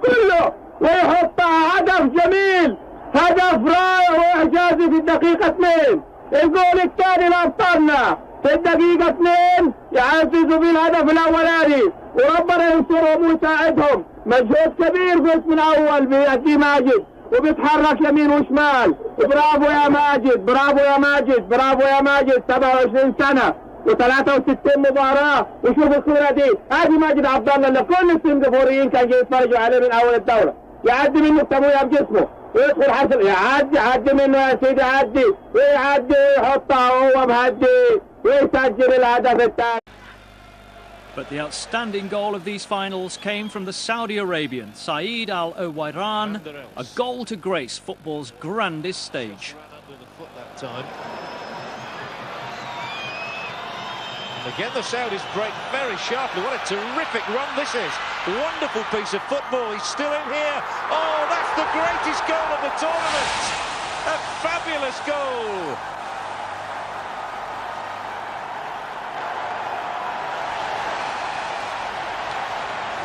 كله ويحطها هدف جميل، هدف رائع واعجازي في الدقيقة 2. الجول الثاني لأبطالنا في الدقيقة 2 يعززوا بالهدف الأولاني، وربنا ينصرهم ويساعدهم. مجهود كبير قلت من أول بيأدي ماجد وبيتحرك يمين وشمال. برافو يا ماجد، برافو يا ماجد، برافو يا ماجد. 27 سنة و63 مباراة، وشوف الصورة دي، هذه ماجد عبد الله اللي كل السنغافوريين كانوا جاي يتفرجوا عليه من أول الدورة. يعدي منه بتمويه بجسمه ويدخل حرف يعدي منه يا سيدي، يعدي ويحطها وهو مهدي ويسجل الهدف الثاني. But the outstanding goal of these finals came from the Saudi Arabian, Saeed Al Owairan, a goal to grace football's grandest stage. And again the Saudis break very sharply. What a terrific run this is. Wonderful piece of football. He's still in here. Oh, that's the greatest goal of the tournament. A fabulous goal.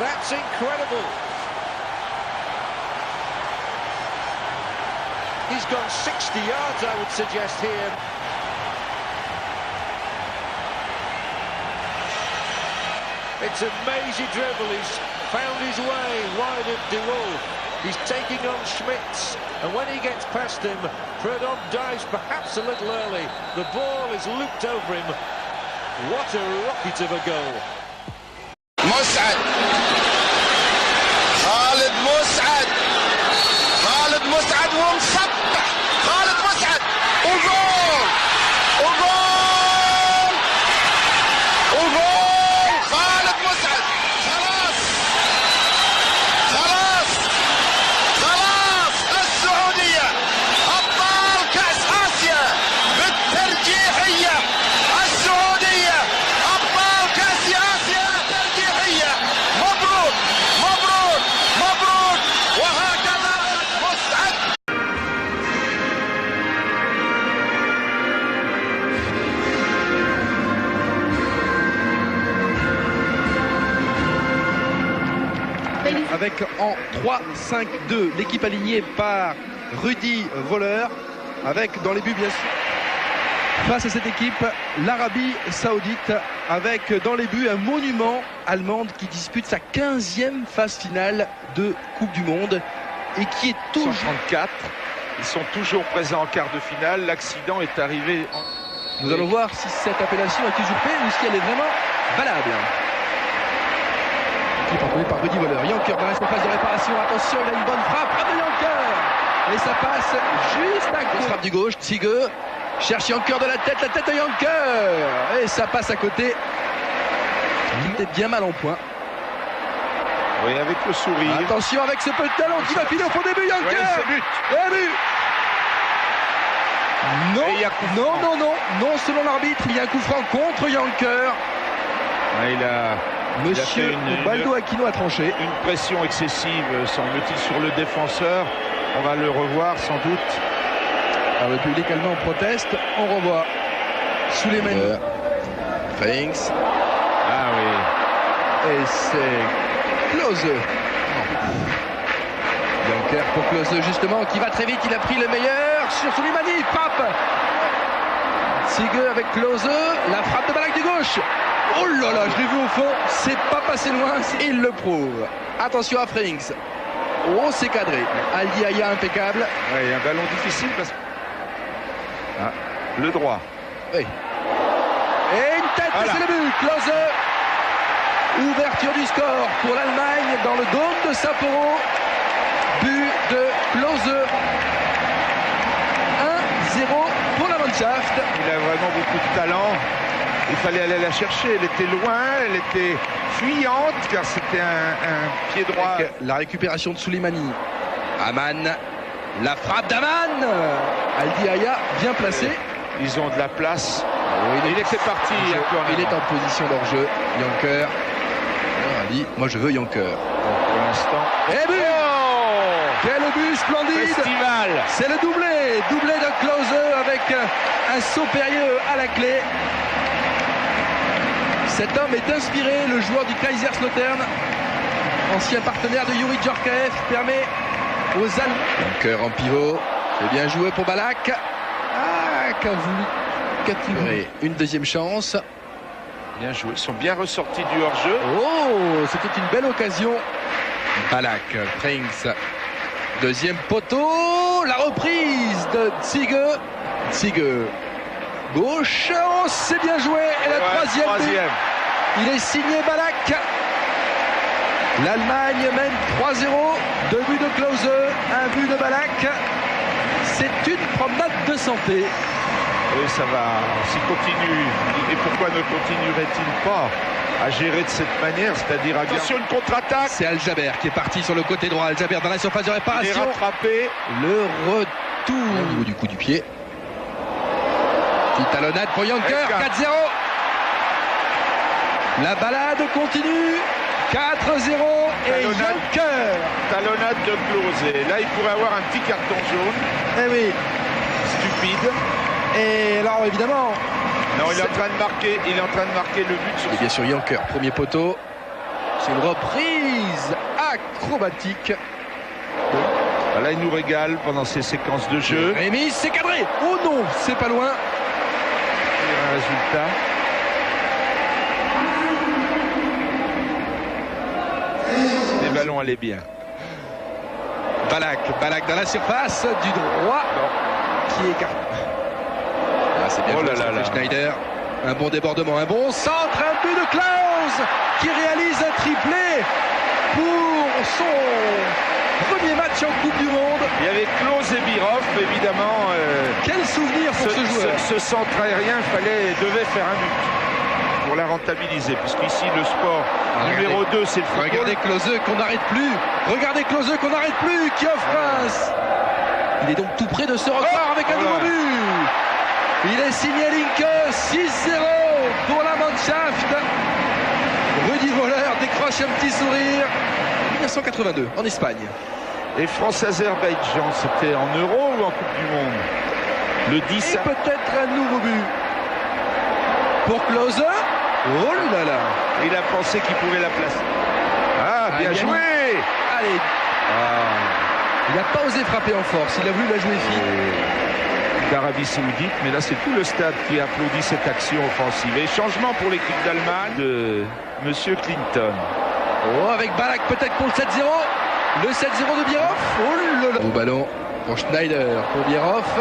That's incredible. He's gone 60 yards, I would suggest here. It's a mazy dribble. He's found his way wide of De Wolf. He's taking on Schmitz, and when he gets past him, Fredon dives perhaps a little early. The ball is looped over him. What a rocket of a goal. مسعد خالد مسعد خالد مسعد ومسطح خالد مسعد وجول وجول وجول خالد مسعد. خلاص خلاص خلاص السعودية أبطال كأس آسيا بالترجيحية. السعودية أبطال كأس آسيا ترجيحية. مبروك مبروك مبروك. وهكذا مسعد. Avec en 3-5-2 l'équipe alignée par Rudy Voller, avec dans les buts bien sûr. Face à cette équipe, l'Arabie Saoudite, avec dans les buts un monument allemande qui dispute sa 15e phase finale de Coupe du Monde et qui est toujours... 134, ils sont toujours présents en quart de finale. L'accident est arrivé en... Nous allons voir si cette appellation est usurpée ou si elle est vraiment valable. Équipe entraînée par Rudy Voller. Janker dans la surface de réparation. Attention, il a une bonne frappe. Frappe de Janker. Et ça passe juste à côté. Frappe du gauche. Tsigue cherche Janker de la tête de Janker. Et ça passe à côté. Il était bien mal en point. Oui, avec le sourire. Attention avec ce petit talon qui va filer au fond des buts. Janker. Ouais, c'est but. Et but. Non, selon l'arbitre, il y a un coup franc contre Janker. Ouais, Monsieur Baldo Aquino a tranché. Une pression excessive, semble-t-il, sur le défenseur. On va le revoir sans doute. Alors, le public allemand proteste. On revoit Souleymane. Frings. Ah oui. Et c'est Klose. Janker pour Klose justement, qui va très vite. Il a pris le meilleur sur Souleymane. Il frappe. Tsigue avec Klose. La frappe de Balak du gauche. Oh là là, je l'ai vu au fond, c'est pas passé loin, il le prouve. Attention à Frings. Oh, c'est cadré. Aldi Aya impeccable. Ouais, un ballon difficile parce que... Ah, le droit. Oui. Et une tête, voilà. C'est le but. Klose. Ouverture du score pour l'Allemagne dans le dôme de Sapporo. But de Klose. 1-0 pour la Mannschaft. Il a vraiment beaucoup de talent. Il fallait aller la chercher, elle était loin, elle était fuyante car c'était un pied droit. Avec la récupération de Souleymane. Aman, la frappe d'Aman. Aldi Aya bien placé. Ils ont de la place. Oui, il était parti. Il est en position d'hors-jeu. Janker. Ali, moi je veux Janker. Pour l'instant. Et but. Quel but splendide. Festival. C'est le doublé de Klose avec un saut périlleux à la clé. Cet homme est inspiré, le joueur du Kaiserslautern. ancien partenaire de Youri Djorkaeff, permet aux Allemands. Cœur en pivot, c'est bien joué pour Ballack. Ah, qu'a voulu capturer une deuxième chance. Bien joué, ils sont bien ressortis du hors-jeu. Oh, c'était une belle occasion. Ballack, Frings, deuxième poteau, la reprise de Ziege, gauche, oh, c'est bien joué. Et la troisième. But. Il est signé Ballack. L'Allemagne mène 3-0, 2 buts de Klose, 1 but de Ballack. C'est une promenade de santé. Oui, ça va, s'il continue, et pourquoi ne continuerait-il pas à gérer de cette manière, c'est-à-dire à attention une contre-attaque. C'est Al-Jaber qui est parti sur le côté droit. Al-Jaber dans la surface de réparation. Il est rattrapé. Le retour au niveau du coup du pied. Petite talonnade pour Jonker, 4-0. La balade continue. 4-0 et Jonker. Talonnade de Klose. Là, il pourrait avoir un petit carton jaune. Eh oui. Stupide. Et alors évidemment. Non, il est en train de marquer le but sur. Et bien sûr Jonker, premier poteau. C'est une reprise acrobatique. Là, il nous régale pendant ces séquences de jeu. Rémi, c'est cadré. Oh non, c'est pas loin. Et un résultat. Les ballons allaient bien. Ballack dans la surface du droit. Qui écarte. Ah, c'est bien joué, Schneider. Un bon débordement, un bon centre, un but de Klaus qui réalise un triplé pour son premier match en Coupe du Monde. Il y avait Klose et Birov, évidemment. Quel souvenir pour ce joueur. Ce centre aérien devait faire un but pour la rentabiliser, puisqu'ici le sport numéro 2 c'est le football. Regardez Klose qu'on n'arrête plus. Regardez Klose qu'on n'arrête plus, qui offre un. Il est donc tout près de ce record avec un nouveau but. Il est signé Linke, 6-0 pour la Mannschaft. Rudi Völler décroche un petit sourire. 1982 en Espagne. Et France-Azerbaïdjan, c'était en Euro ou en Coupe du Monde? Le 10. Et peut-être un nouveau but pour Klose. Oh là là. Il a pensé qu'il pouvait la placer. Ah, bien joué. Allez. Il n'a pas osé frapper en force, il a voulu la jouer fine. D'Arabie Saoudite, mais là c'est tout le stade qui applaudit cette action offensive. Et changement pour l'équipe d'Allemagne de Monsieur Clinton. Oh, avec Ballack peut-être pour le 7-0. Le 7-0 de Bierhoff. Oh là là. Au ballon pour Schneider, pour Bierhoff.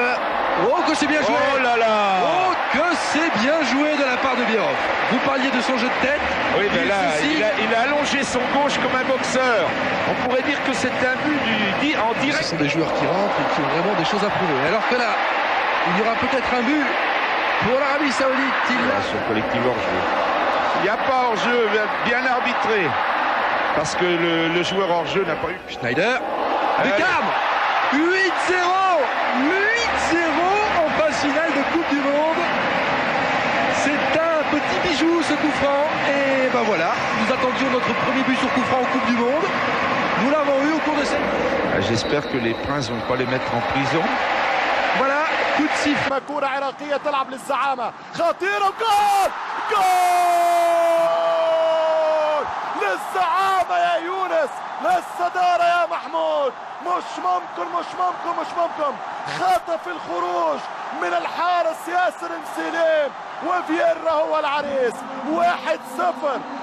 Oh, que c'est bien joué. Oh là là. Oh, que c'est bien joué de la part de Bierhoff. Vous parliez de son jeu de tête. Oui, mais là, il a allongé son gauche comme un boxeur. On pourrait dire que c'est un but en direct. Ce sont des joueurs qui rentrent et qui ont vraiment des choses à prouver. Alors que là, il y aura peut-être un but pour l'Arabie Saoudite. Sur collectif hors-jeu. Il n'y a pas hors-jeu, bien arbitré. Parce que le joueur hors-jeu n'a pas eu. Schneider. Beckham. 8-0. 8-0 en phase finale de Coupe du Monde. C'est un petit bijou ce coup franc. Et ben voilà, nous attendions notre premier but sur coup franc en Coupe du Monde. Nous l'avons eu au cours de cette. J'espère que les princes vont pas les mettre en prison. Voilà, coup de sifflet. كرة عراقية تلعب للزعامة خطيرة وجول للزعامة يا يونس للصدارة يا محمود مش ممكن خطف الخروج من الحارس ياسر مسلم وفييرا هو العريس 1-0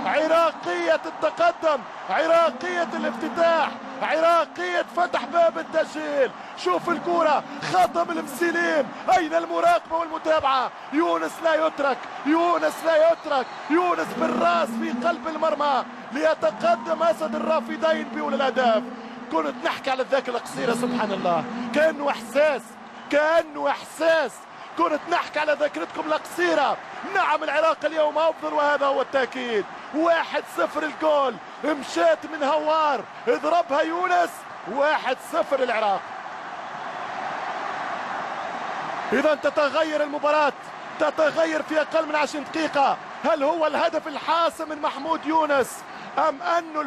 عراقية التقدم عراقية الافتتاح عراقية فتح باب التسجيل شوف الكرة خطم المسلم أين المراقبة والمتابعة يونس لا يترك يونس بالراس في قلب المرمى ليتقدم أسد الرافدين بأولى الأهداف كنت نحكي على الذاكرة القصيرة سبحان الله كأنه إحساس كنت نحكي على ذاكرتكم القصيرة نعم العراق اليوم أفضل وهذا هو التأكيد 1-0 الجول مشات من هوار اضربها يونس 1-0 العراق إذا تتغير المباراة تتغير في أقل من 20 دقيقة هل هو الهدف الحاسم من محمود يونس أم أنه